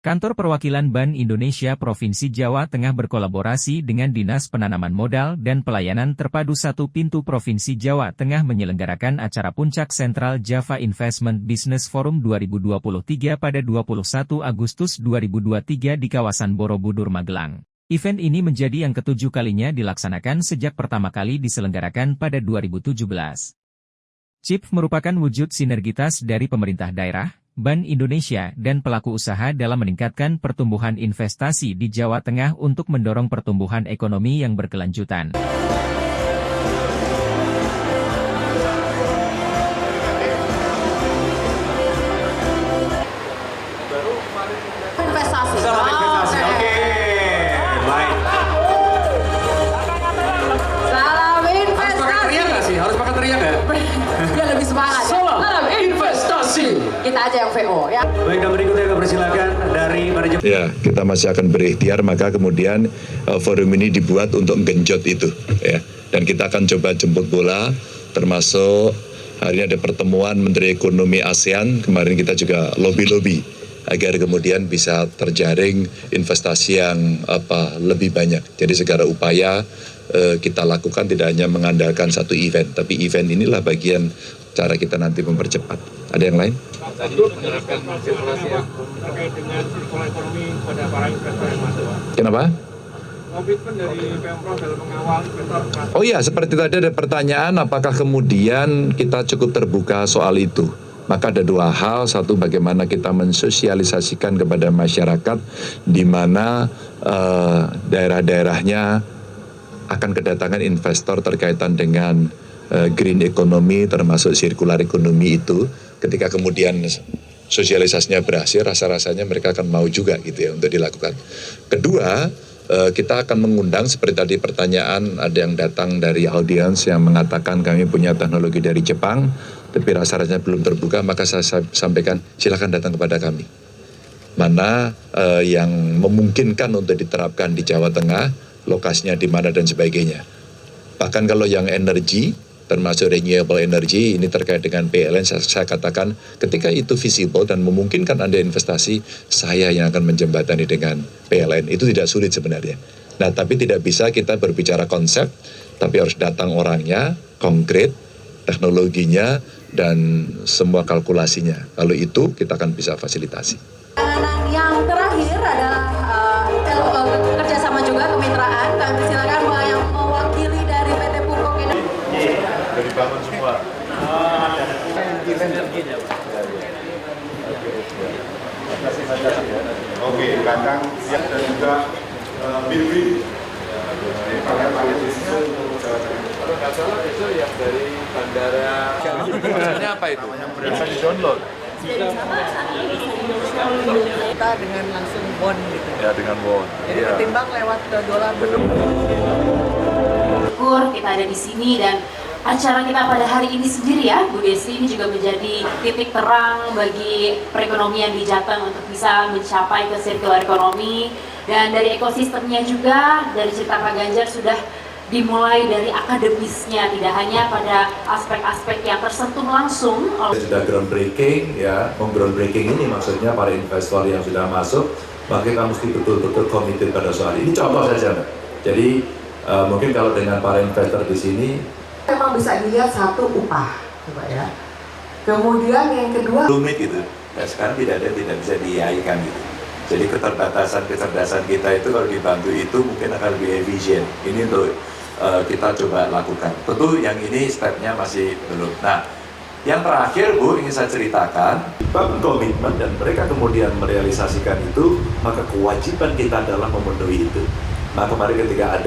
Kantor Perwakilan Bank Indonesia Provinsi Jawa Tengah berkolaborasi dengan Dinas Penanaman Modal dan Pelayanan Terpadu Satu Pintu Provinsi Jawa Tengah menyelenggarakan acara Puncak Sentral Java Investment Business Forum 2023 pada 21 Agustus 2023 di kawasan Borobudur, Magelang. Event ini menjadi yang ketujuh kalinya dilaksanakan sejak pertama kali diselenggarakan pada 2017. CIP merupakan wujud sinergitas dari pemerintah daerah, Bank Indonesia, dan pelaku usaha dalam meningkatkan pertumbuhan investasi di Jawa Tengah untuk mendorong pertumbuhan ekonomi yang berkelanjutan. Investasi. Salam investasi. Oke. Baik. Salam Harus pakai teriak investasi. nggak sih? Harus pakai teriak nggak? Biar lebih semangat. Ya. Salam investasi. Kita aja yang VO ya. Baik, dan berikutnya kami persilakan dari manajemen. Ya, kita masih akan berikhtiar, maka kemudian forum ini dibuat untuk genjot itu, ya. Dan kita akan coba jemput bola, termasuk hari ini ada pertemuan Menteri Ekonomi ASEAN, kemarin kita juga lobby-lobby agar kemudian bisa terjaring investasi yang lebih banyak. Jadi segala upaya kita lakukan tidak hanya mengandalkan satu event, tapi event inilah bagian cara kita nanti mempercepat. Ada yang lain? Tadi menerapkan sirkulasi yang terkait dengan sirkulasi ekonomi pada para investor yang masuk. Kenapa? Komitmen dari Pemprov dalam mengawal investor masuk. Oh iya, seperti tadi ada pertanyaan, apakah kemudian kita cukup terbuka soal itu? Maka ada dua hal, satu bagaimana kita mensosialisasikan kepada masyarakat di mana daerah-daerahnya akan kedatangan investor terkaitan dengan green economy termasuk circular economy itu. Ketika kemudian sosialisasinya berhasil, rasa-rasanya mereka akan mau juga gitu ya untuk dilakukan. Kedua, kita akan mengundang seperti tadi pertanyaan, ada yang datang dari audiens yang mengatakan kami punya teknologi dari Jepang, tapi rasa-rasanya belum terbuka, maka saya sampaikan silakan datang kepada kami. Mana yang memungkinkan untuk diterapkan di Jawa Tengah, lokasinya di mana dan sebagainya. Bahkan kalau yang energi, termasuk renewable energy, ini terkait dengan PLN, saya katakan ketika itu visible dan memungkinkan Anda investasi, saya yang akan menjembatani dengan PLN. Itu tidak sulit sebenarnya. Nah, tapi tidak bisa kita berbicara konsep, tapi harus datang orangnya, konkret, teknologinya, dan semua kalkulasinya. Kalau itu, kita akan bisa fasilitasi. Yang terakhir adalah kerjasama juga kemitraan. Kami persilakan yang mewakili dari PT Pupuk ini. Dari bangun semua. Oke, kandang siap dan juga bil-bil. Paket-paket di situ. Kalau nggak salah itu yang dari bandara. Maksudnya apa itu? Bisa di-download. Kita dengan langsung bond gitu. Ya, dengan won. Jadi ketimbang lewat ke dolar dulu. Kita ada di sini dan acara kita pada hari ini sendiri ya Bu Desi, ini juga menjadi titik terang bagi perekonomian di Jateng untuk bisa mencapai ke circular economy. Dan dari ekosistemnya juga, dari cerita Pak Ganjar sudah dimulai dari akademisnya, tidak hanya pada aspek-aspek yang tersentuh langsung. Sudah groundbreaking ya, groundbreaking ini maksudnya para investor yang sudah masuk, maka kamu mesti betul-betul komited pada soal ini. Ini contoh saja, Mbak. Jadi mungkin kalau dengan para investor di sini, Memang bisa dilihat satu upah, coba ya. Kemudian yang kedua, rumit gitu. Nah, sekarang tidak bisa diaikan gitu. Jadi kecerdasan kita itu kalau dibantu itu mungkin akan lebih efisien. Ini untuk kita coba lakukan. Tentu yang ini stepnya masih belum. Nah, yang terakhir Bu ingin saya ceritakan, bangun komitmen dan mereka kemudian merealisasikan itu, maka kewajiban kita adalah memenuhi itu. Nah, kemarin ketika ada